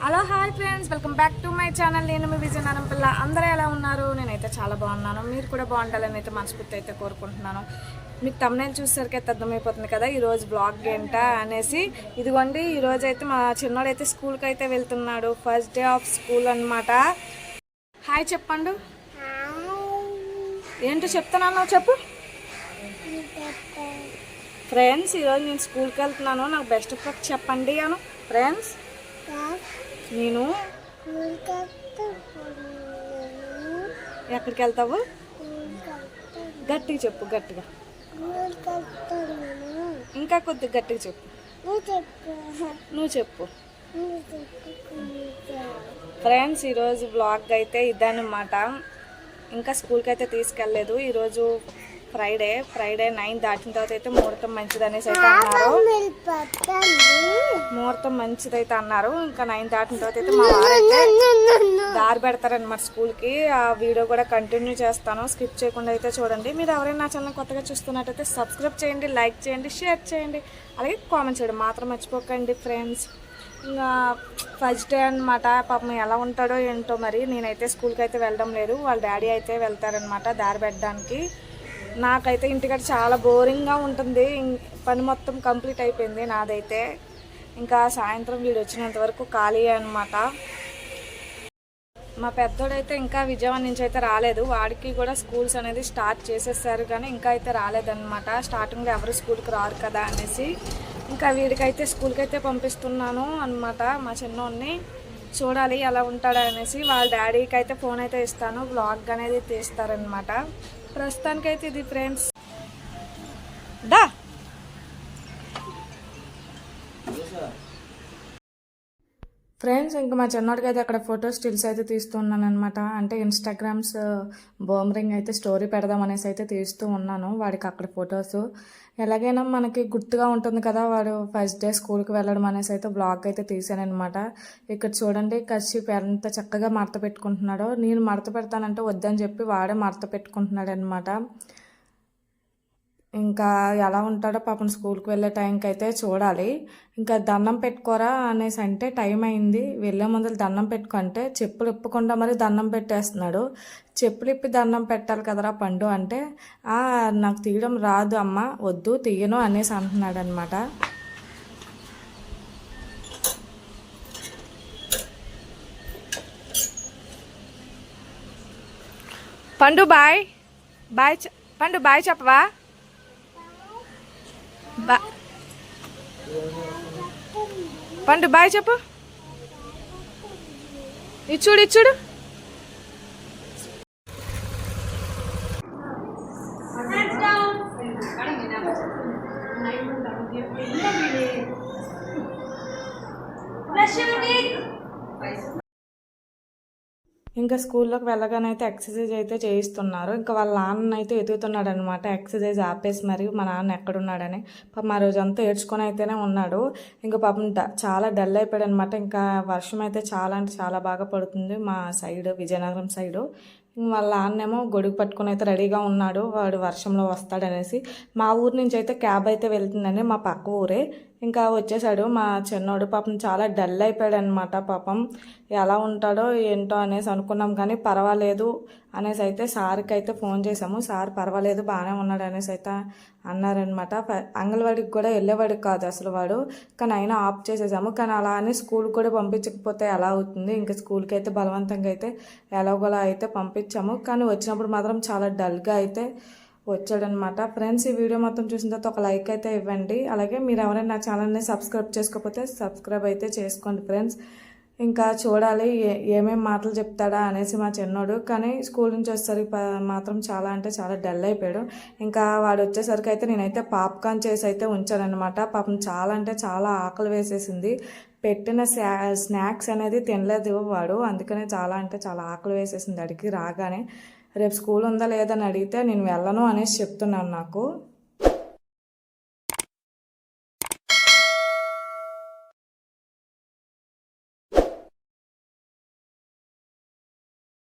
Hello hi friends, welcome back to my channel. నేను మీ విజయనగరం పిల్ల. అందరూ ఎలా ఉన్నారు? నేనైతే చాలా బాగున్నాను. మీరు కూడా బాగుండాలని అయితే మనస్ఫూర్తి అయితే కోరుకుంటున్నాను. మీకు తమ్నైల్ చూసేసరికి అయితే అర్థమైపోతుంది కదా ఈరోజు బ్లాగ్ ఏంటా అనేసి. ఇదిగోండి, ఈరోజు అయితే మా చిన్నోడు అయితే స్కూల్కి అయితే వెళ్తున్నాడు. ఫస్ట్ డే ఆఫ్ స్కూల్ అనమాట. హాయ్ చెప్పండు. ఏంటో చెప్తున్నాను, చెప్పు. ఫ్రెండ్స్, ఈరోజు నేను స్కూల్కి వెళ్తున్నాను. నాకు బెస్ట్ ఆఫ్ లక్ చెప్పండి అను. ఫ్రెండ్స్, నేను ఎక్కడికి వెళ్తావు? గట్టిగా చెప్పు, గట్టిగా, ఇంకా కొద్దిగా గట్టిగా చెప్పు. నువ్వు చెప్పు. ఫ్రెండ్స్, ఈరోజు బ్లాగ్ అయితే ఇదన్నమాట. ఇంకా స్కూల్కి అయితే తీసుకెళ్ళలేదు. ఈరోజు ఫ్రైడే 9 దాటిన తర్వాత అయితే ముహూర్తం మంచిది అనేసి అయితే అన్నారు. ముహూర్తం మంచిది అయితే అన్నారు. ఇంకా 9 దాటిన తర్వాత అయితే మా వారైతే దారి పెడతారనమాట స్కూల్కి. ఆ వీడియో కూడా కంటిన్యూ చేస్తాను, స్కిప్ చేయకుండా అయితే చూడండి. మీరు ఎవరైనా నా ఛానల్ కొత్తగా చూస్తున్నట్టయితే సబ్స్క్రైబ్ చేయండి, లైక్ చేయండి, షేర్ చేయండి, అలాగే కామెంట్ చేయడం మాత్రం మర్చిపోకండి ఫ్రెండ్స్. ఇంకా ఫస్ట్ డే అనమాట. పాపం ఎలా ఉంటాడో ఏంటో మరి. నేనైతే స్కూల్కి అయితే వెళ్ళడం లేదు, వాళ్ళ డాడీ అయితే వెళ్తారనమాట దారి పెట్టడానికి. నాకైతే ఇంటికాడ చాలా బోరింగ్గా ఉంటుంది. పని మొత్తం కంప్లీట్ అయిపోయింది నాదైతే. ఇంకా సాయంత్రం వీడు వచ్చినంత వరకు ఖాళీ అనమాట. మా పెద్దోడైతే ఇంకా విజయవాడ నుంచి అయితే రాలేదు. వాడికి కూడా స్కూల్స్ అనేది స్టార్ట్ చేసేసారు, కానీ ఇంకా అయితే రాలేదన్నమాట. స్టార్టింగ్లో ఎవరు స్కూల్కి రారు కదా అనేసి ఇంకా వీడికైతే స్కూల్కి అయితే పంపిస్తున్నాను అనమాట. మా చిన్నోడిని చూడాలి ఎలా ఉంటాడా అనేసి. వాళ్ళ డాడీకి అయితే ఫోన్ అయితే ఇస్తాను, బ్లాగ్ అనేది తీస్తారనమాట. ప్రస్తుతానికైతే ఇది ఫ్రెండ్స్. దా ఫ్రెండ్స్, ఇంకా మా చిన్నోడికి అయితే అక్కడ ఫోటో స్టిల్స్ అయితే తీస్తున్నాను అనమాట. అంటే ఇన్స్టాగ్రామ్స్ బోమరింగ్ అయితే స్టోరీ పెడదాం అనేసి అయితే తీస్తూ ఉన్నాను వాడికి అక్కడ ఫొటోస్. ఎలాగైనా మనకి గుర్తుగా ఉంటుంది కదా వాడు ఫస్ట్ డే స్కూల్కి వెళ్ళడం అనేసి అయితే బ్లాగ్ అయితే తీసాను అనమాట. ఇక్కడ చూడండి, కర్చీఫ్ ఎంత చక్కగా మడత పెట్టుకుంటున్నాడో. నేను మడత పెడతానంటే వద్దని చెప్పి వాడే మడత పెట్టుకుంటున్నాడు అనమాట. ఇంకా ఎలా ఉంటాడో పాపం స్కూల్కి వెళ్ళే టైంకి అయితే చూడాలి. ఇంకా దండం పెట్టుకోరా అనేసి అంటే టైం అయింది, వెళ్ళే ముందు దండం పెట్టుకుంటే చెప్పులు ఇప్పకుండా మరి దండం పెట్టేస్తున్నాడు. చెప్పులు ఇప్పి దండం పెట్టాలి కదరా పండు అంటే, నాకు తీయడం రాదు అమ్మ, వద్దు తీయను అనేసి అంటున్నాడు అనమాట. పండు బాయ్ బాయ్, పండు బాయ్ చెప్పవా? పండు బాయ్ చెప్పు. ఇచ్చుడు ఇచ్చుడు. ఇంకా స్కూల్లోకి వెళ్ళగానే అయితే ఎక్సర్సైజ్ అయితే చేయిస్తున్నారు. ఇంకా వాళ్ళ నాన్న అయితే ఎదుగుతున్నాడు అనమాట. ఎక్సర్సైజ్ ఆపేసి మరి మా నాన్న ఎక్కడున్నాడని. పాపం ఆ రోజంతా ఏడ్చుకొని అయితేనే ఉన్నాడు. ఇంకా పాపం చాలా డల్ అయిపోయాడు అనమాట. ఇంకా వర్షం అయితే చాలా అంటే చాలా బాగా పడుతుంది మా సైడ్, విజయనగరం సైడు. వాళ్ళ నాన్నేమో గొడుగు పట్టుకుని అయితే రెడీగా ఉన్నాడు, వాడు వర్షంలో వస్తాడనేసి. మా ఊరు నుంచి అయితే క్యాబ్ అయితే వెళ్తుందని, మా పక్క ఊరే. ఇంకా వచ్చేసాడు మా చిన్నోడు. పాపం చాలా డల్ అయిపోయాడు అనమాట. పాపం ఎలా ఉంటాడో ఏంటో అనేసి అనుకున్నాం, కానీ పర్వాలేదు అనేసి అయితే సార్కి అయితే ఫోన్ చేసాము. సార్ పర్వాలేదు బాగానే ఉన్నాడు అనేసి అయితే అన్నారనమాట. అంగన్వాడికి కూడా వెళ్ళేవాడికి కాదు అసలు వాడు, కానీ అయినా ఆఫ్ చేసేసాము. కానీ అలా అని స్కూల్కి కూడా పంపించకపోతే ఎలా అవుతుంది. ఇంకా స్కూల్కి అయితే బలవంతంగా అయితే ఎలాగోలా అయితే పంపించాము, కానీ వచ్చినప్పుడు మాత్రం చాలా డల్గా అయితే వచ్చాడనమాట. ఫ్రెండ్స్, ఈ వీడియో మొత్తం చూసిన తర్వాత ఒక లైక్ అయితే ఇవ్వండి. అలాగే మీరు ఎవరైనా నా ఛానల్ని సబ్స్క్రైబ్ చేసుకోకపోతే సబ్స్క్రైబ్ అయితే చేసుకోండి ఫ్రెండ్స్. ఇంకా చూడాలి ఏమేమి మాటలు చెప్తాడా అనేసి మా చిన్నోడు. కానీ స్కూల్ నుంచి వచ్చేసరికి మాత్రం చాలా అంటే చాలా డల్ అయిపోయాడు. ఇంకా వాడు వచ్చేసరికి అయితే నేనైతే పాప్కార్న్ చేసి అయితే ఉంచానమాట. పాపం చాలా అంటే చాలా ఆకలి వేసేసింది. పెట్టిన స్నాక్స్ అనేది తినలేదు వాడు, అందుకనే చాలా అంటే చాలా ఆకలి వేసేసింది అడిగి రాగానే. రేపు స్కూల్ ఉందా లేదని అడిగితే నేను వెళ్ళను అనేసి చెప్తున్నాను. నాకు